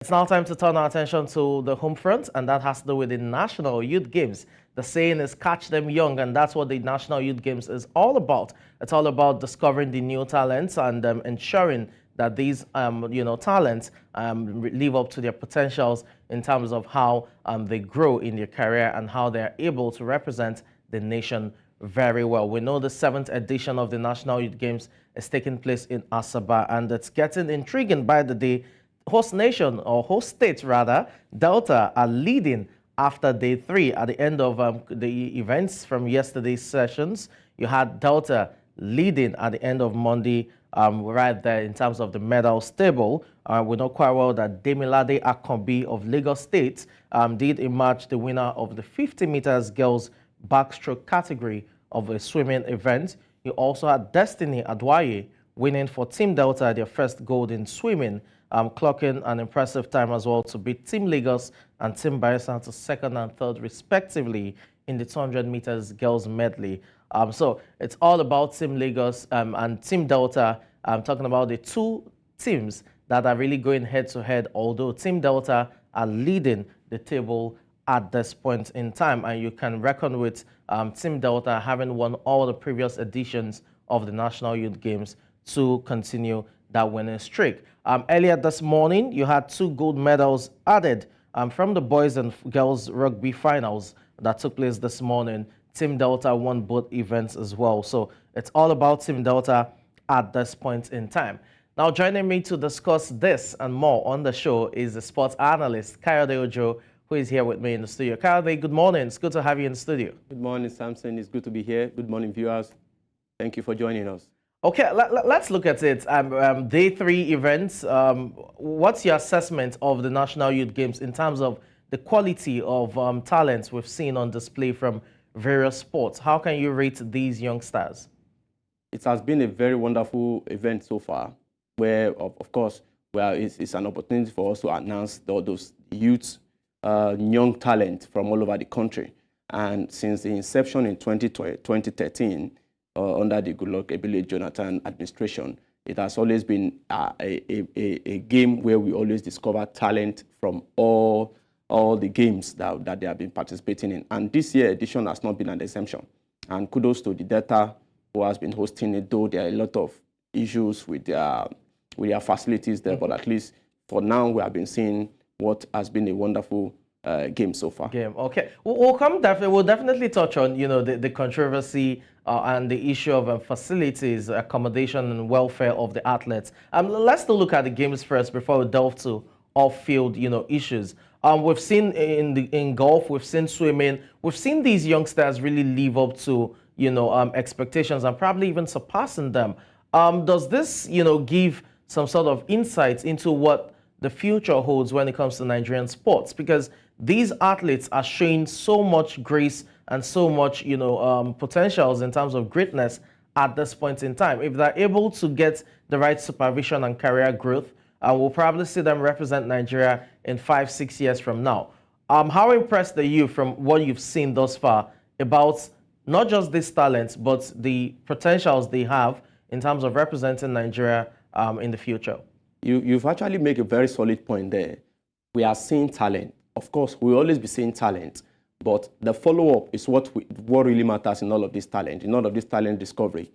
It's now time to turn our attention to the home front, and that has to do with the National Youth Games. The saying is catch them young, and that's what the National Youth Games is all about. It's all about discovering the new talents and ensuring that these talents live up to their potentials in terms of how they grow in their career and how they're able to represent the nation very well. We know the 7th edition of the National Youth Games is taking place in Asaba, and it's getting intriguing by the day. Host nation, or host states rather, Delta are leading after day 3. At the end of the events from yesterday's sessions, you had Delta leading at the end of Monday, right there in terms of the medals table. We know quite well that Demilade Akanbi of Lagos State did emerge the winner of the 50 meters girls backstroke category of a swimming event. You also had Destiny Adwaye winning for Team Delta their first gold in swimming, clocking an impressive time as well to beat Team Lagos and Team Bayelsa to 2nd and 3rd respectively in the 200 meters girls medley. So it's all about Team Lagos and Team Delta. I'm talking about the two teams that are really going head to head, although Team Delta are leading the table at this point in time, and you can reckon with Team Delta having won all the previous editions of the National Youth Games to continue that winning streak. Earlier this morning, you had 2 gold medals added from the boys and girls rugby finals that took place this morning. Team Delta won both events as well. So it's all about Team Delta at this point in time. Now, joining me to discuss this and more on the show is the sports analyst, Kayode Ojo, who is here with me in the studio. Kayode, good morning. It's good to have you in the studio. Good morning, Samson. It's good to be here. Good morning, viewers. Thank you for joining us. Okay, let's look at it. Day 3 events. What's your assessment of the National Youth Games in terms of the quality of talents we've seen on display from various sports? How can you rate these youngsters? It has been a very wonderful event so far, where, of course, it's an opportunity for us to announce all those youths, young talent from all over the country. And since the inception in 2013, under the Goodluck Ebele Jonathan administration, it has always been a game where we always discover talent from all the games that they have been participating in. And this year edition has not been an exemption. And kudos to the Delta who has been hosting it, though there are a lot of issues with their facilities there, but at least for now we have been seeing what has been a wonderful game so far. Okay, we'll definitely touch on the controversy and the issue of facilities, accommodation, and welfare of the athletes. Let's still look at the games first before we delve to off-field issues. We've seen in golf, we've seen swimming, we've seen these youngsters really live up to expectations and probably even surpassing them. Does this give some sort of insight into what the future holds when it comes to Nigerian sports? Because these athletes are showing so much grace and so much potentials in terms of greatness at this point in time. If they're able to get the right supervision and career growth, we'll probably see them represent Nigeria in 5-6 years from now. How impressed are you from what you've seen thus far about not just these talents, but the potentials they have in terms of representing Nigeria in the future? You've actually made a very solid point there. We are seeing talent. Of course, we'll always be seeing talent, but the follow-up is what really matters in all of this talent, in all of this talent discovery.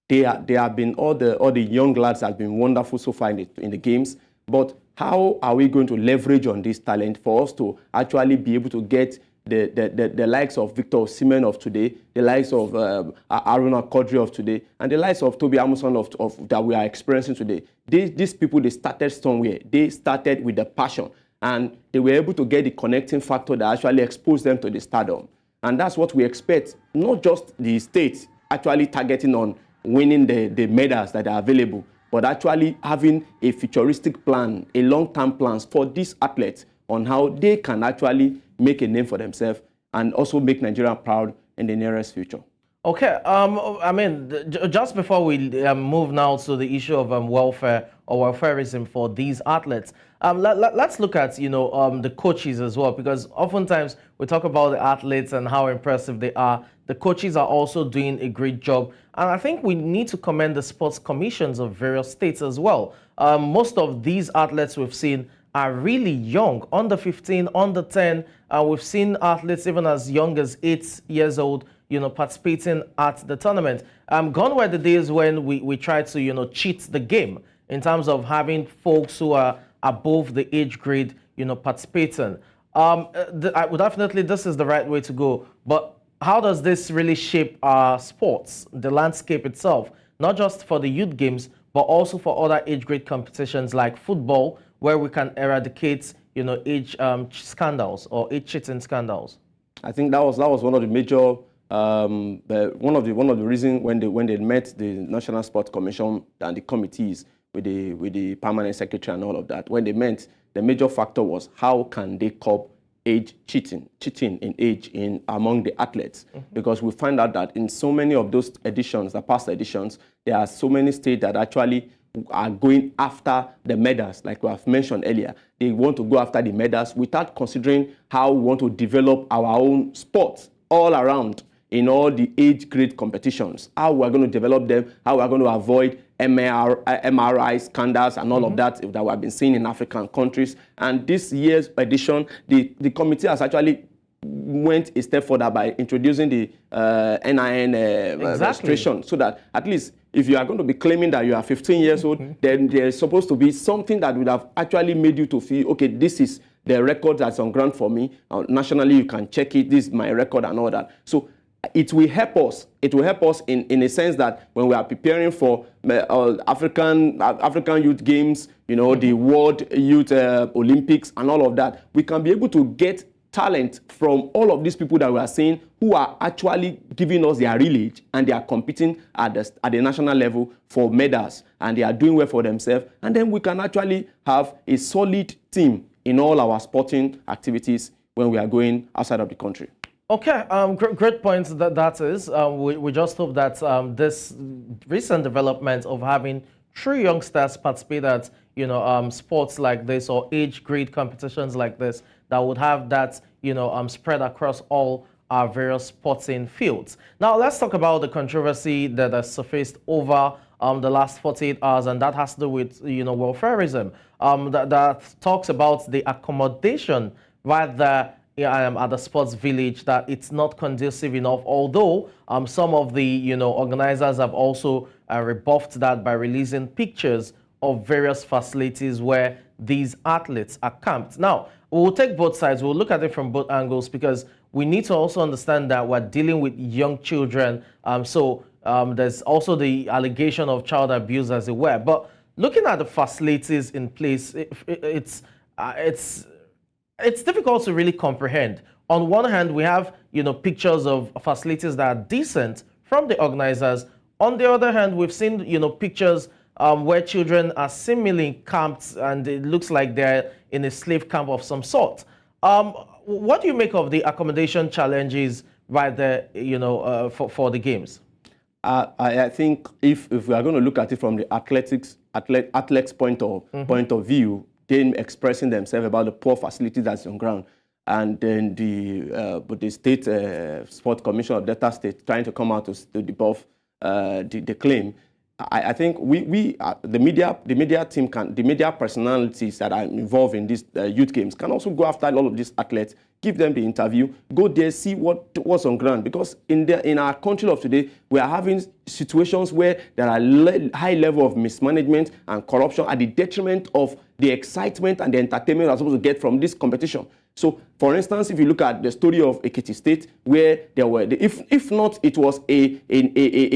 They have been all the young lads have been wonderful so far in the games, but how are we going to leverage on this talent for us to actually be able to get the likes of Victor Osimhen of today, the likes of Aruna Kodri of today, and the likes of Toby Amuson of that we are experiencing today? These people, they started somewhere. They started with the passion, and they were able to get the connecting factor that actually exposed them to the stardom. And that's what we expect, not just the states actually targeting on winning the medals that are available, but actually having a futuristic plan, a long-term plans for these athletes on how they can actually make a name for themselves and also make Nigeria proud in the nearest future. Okay, I mean, just before we move now to the issue of welfare or welfareism for these athletes, let's look at, the coaches as well, because oftentimes we talk about the athletes and how impressive they are. The coaches are also doing a great job. And I think we need to commend the sports commissions of various states as well. Most of these athletes we've seen are really young, under 15, under 10. We've seen athletes even as young as 8 years old, participating at the tournament. Gone were the days when we tried to, cheat the game in terms of having folks who are above the age grade, participating. Definitely, this is the right way to go. But how does this really shape our sports, the landscape itself, not just for the youth games, but also for other age grade competitions like football, where we can eradicate, age scandals or age cheating scandals? I think that was one of the major one of the reasons when they met the National Sports Commission and the committees with the permanent secretary and all of that. When they met, the major factor was how can they curb age cheating in age among the athletes, because we find out that in so many of those editions, the past editions, there are so many states that actually are going after the medals, like we have mentioned earlier. They want to go after the medals without considering how we want to develop our own sports all around in all the age grade competitions, how we're going to develop them, how we're going to avoid MRI scandals and all of that we have been seeing in African countries. And this year's edition, the committee has actually went a step further by introducing the NIN registration, so that at least if you are going to be claiming that you are 15 years old, then there's supposed to be something that would have actually made you to feel, okay, this is the record that's on ground for me. Nationally, you can check it. This is my record and all that. So it will help us. It will help us in a sense that when we are preparing for African Youth Games, the World Youth Olympics and all of that, we can be able to get talent from all of these people that we are seeing who are actually giving us their real age, and they are competing at the national level for medals, and they are doing well for themselves. And then we can actually have a solid team in all our sporting activities when we are going outside of the country. Okay, great point that is. We just hope that this recent development of having true youngsters participate at sports like this or age grade competitions like this, that would have that spread across all our various sporting fields. Now let's talk about the controversy that has surfaced over the last 48 hours, and that has to do with welfareism. That talks about the accommodation right there at the sports village, that it's not conducive enough, although some of the organizers have also rebuffed that by releasing pictures of various facilities where these athletes are camped. Now, we'll take both sides. We'll look at it from both angles, because we need to also understand that we're dealing with young children. There's also the allegation of child abuse, as it were. But looking at the facilities in place, it's difficult to really comprehend. On one hand, we have pictures of facilities that are decent from the organizers. On the other hand, we've seen pictures where children are seemingly camped, and it looks like they're in a slave camp of some sort. What do you make of the accommodation challenges right there, for the games? I think if we are going to look at it from the athletes' point of view, them expressing themselves about the poor facilities that's on ground, and then the state sport commission of Delta State trying to come out to debunk the claim. I think the media team the media personalities that are involved in these youth games can also go after all of these athletes, give them the interview, go there, see what's on ground. Because in our country of today, we are having situations where there are high level of mismanagement and corruption at the detriment of the excitement and the entertainment we're supposed to get from this competition. So, for instance, if you look at the story of Ekiti State, where there were, if not, it was a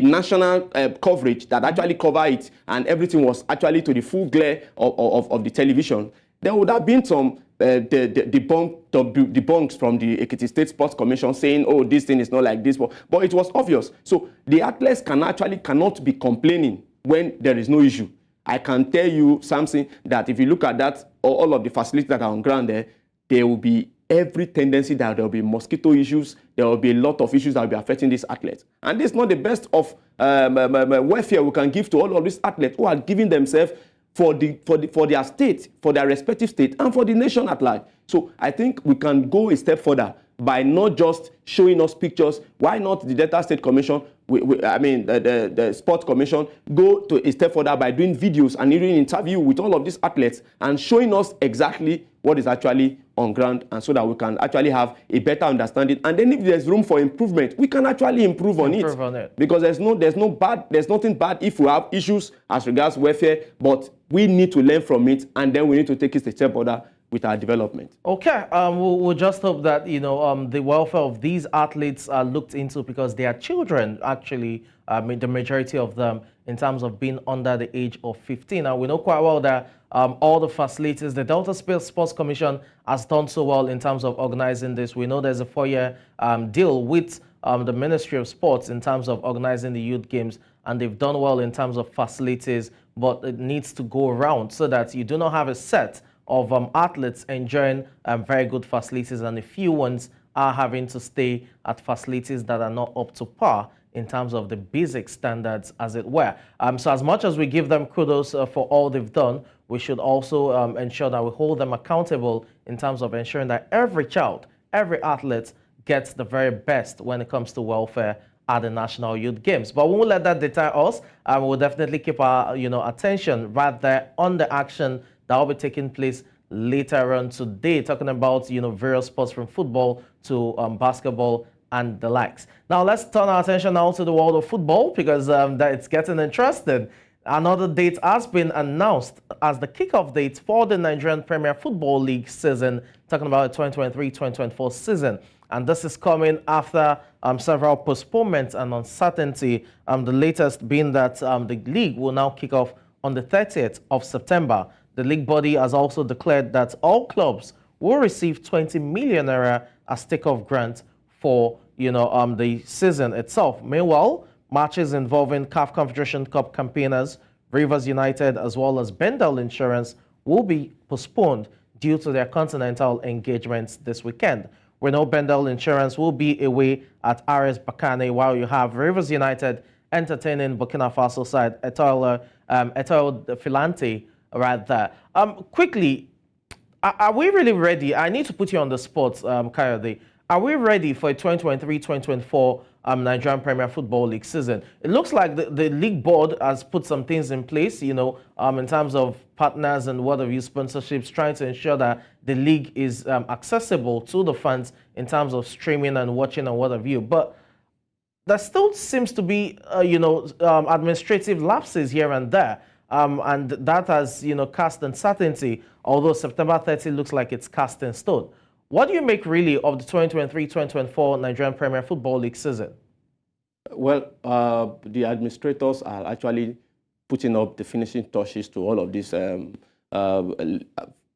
national coverage that actually covered it, and everything was actually to the full glare of the television, there would have been some debunks from the Ekiti State Sports Commission saying, oh, this thing is not like this, but it was obvious. So the athletes cannot be complaining when there is no issue. I can tell you, Samson, that if you look at that, all of the facilities that are on ground there will be every tendency that there will be mosquito issues, there will be a lot of issues that will be affecting these athletes. And this is not the best of welfare we can give to all of these athletes who are giving themselves for their state, for their respective state, and for the nation at large. So I think we can go a step further by not just showing us pictures. Why not the Delta State Commission I mean, the Sports Commission go to a step further by doing videos and doing interview with all of these athletes and showing us exactly what is actually on ground, and so that we can actually have a better understanding. And then if there's room for improvement, we can actually improve on it. Because there's nothing bad if we have issues as regards welfare, but we need to learn from it, and then we need to take it a step further with our development. Okay, we'll just hope that the welfare of these athletes are looked into, because they are children, actually, the majority of them, in terms of being under the age of 15. And we know quite well that all the facilities, the Delta Sports Commission has done so well in terms of organizing this. We know there's a 4-year deal with the Ministry of Sports in terms of organizing the youth games, and they've done well in terms of facilities, but it needs to go around so that you do not have a set of athletes enjoying very good facilities, and a few ones are having to stay at facilities that are not up to par in terms of the basic standards, as it were. So as much as we give them kudos for all they've done, we should also ensure that we hold them accountable in terms of ensuring that every child, every athlete gets the very best when it comes to welfare at the National Youth Games. But we won't let that deter us. We'll definitely keep our attention right there on the action that will be taking place later on today, talking about various sports from football to basketball and the likes. Now let's turn our attention now to the world of football, because it's getting interesting. Another date has been announced as the kickoff date for the Nigerian Premier Football League season, talking about the 2023-2024 season. And this is coming after several postponements and uncertainty, the latest being that the league will now kick off on the 30th of September. The league body has also declared that all clubs will receive 20 million naira as takeoff grant for the season itself. Meanwhile, matches involving CAF Confederation Cup campaigners, Rivers United, as well as Bendel Insurance will be postponed due to their continental engagements this weekend. We know Bendel Insurance will be away at RS Bakane, while you have Rivers United entertaining Burkina Faso side Etoile Filante right there. Quickly, are we really ready? I need to put you on the spot, Kayode. Are we ready for a 2023-2024 Nigerian Premier Football League season? It looks like the league board has put some things in place, in terms of partners and what have you, sponsorships, trying to ensure that the league is accessible to the fans in terms of streaming and watching and what have you. But there still seems to be, administrative lapses here and there. And that has, cast uncertainty, although September 30 looks like it's cast in stone. What do you make really of the 2023-2024 Nigerian Premier Football League season? Well, the administrators are actually putting up the finishing touches to all of this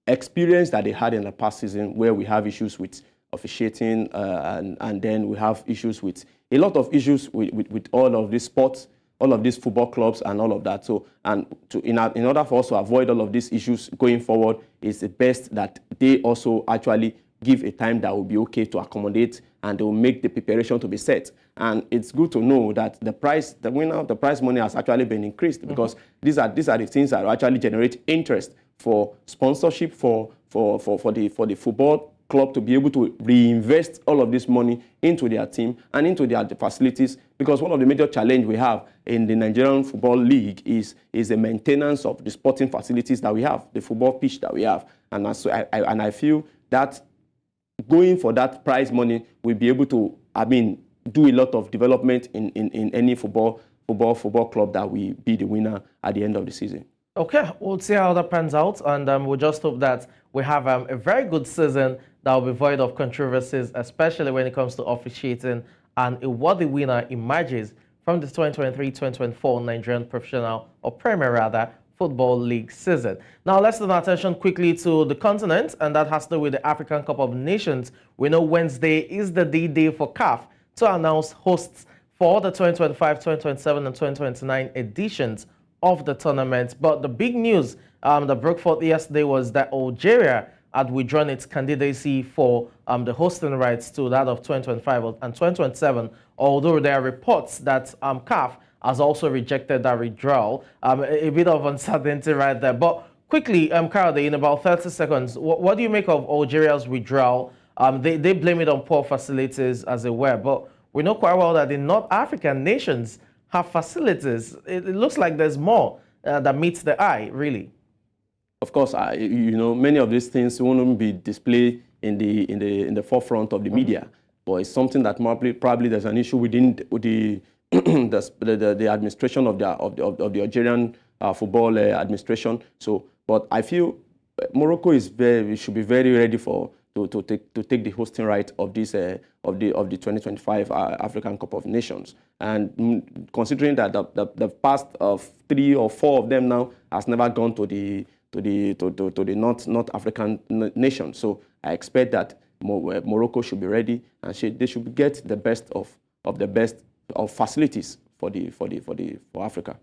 experience that they had in the past season, where we have issues with officiating, and then we have issues with a lot of issues with all of these sports, all of these football clubs and all of that. So, in order for us to avoid all of these issues going forward, it's the best that they also actually give a time that will be okay to accommodate, and they will make the preparation to be set. And it's good to know that the prize money has actually been increased, because these are the things that actually generate interest for sponsorship for the football club to be able to reinvest all of this money into their team and into their facilities. Because one of the major challenges we have in the Nigerian Football League is the maintenance of the sporting facilities that we have, the football pitch that we have. And I feel that going for that prize money will be able to, do a lot of development in any football club that will be the winner at the end of the season. Okay, we'll see how that pans out, and we'll just hope that we have a very good season that will be void of controversies, especially when it comes to officiating, and a worthy winner emerges from the 2023-2024 Nigerian Professional, or Premier rather, Football League season. Now let's turn our attention quickly to the continent, and that has to do with the African Cup of Nations. We know Wednesday is the D-Day for CAF to announce hosts for the 2025, 2027, and 2029 editions of the tournament. But the big news that broke forth yesterday was that Algeria had withdrawn its candidacy for the hosting rights to that of 2025 and 2027, although there are reports that CAF has also rejected that withdrawal. A bit of uncertainty right there. But quickly, Kayode, in about 30 seconds, what do you make of Algeria's withdrawal? They blame it on poor facilities, as it were, but We know quite well that the North African nations have facilities. It looks like there's more that meets the eye, really. Of course, many of these things won't be displayed in the forefront of the media, but it's something that probably there's an issue within the the administration of the Algerian football administration. So, but I feel Morocco should be very ready to take the hosting right of this of the 2025 African Cup of Nations. And considering that the past of 3 or 4 of them now has never gone to the North African nation, so I expect that Morocco should be ready, and they should get the best of the best of facilities for Africa.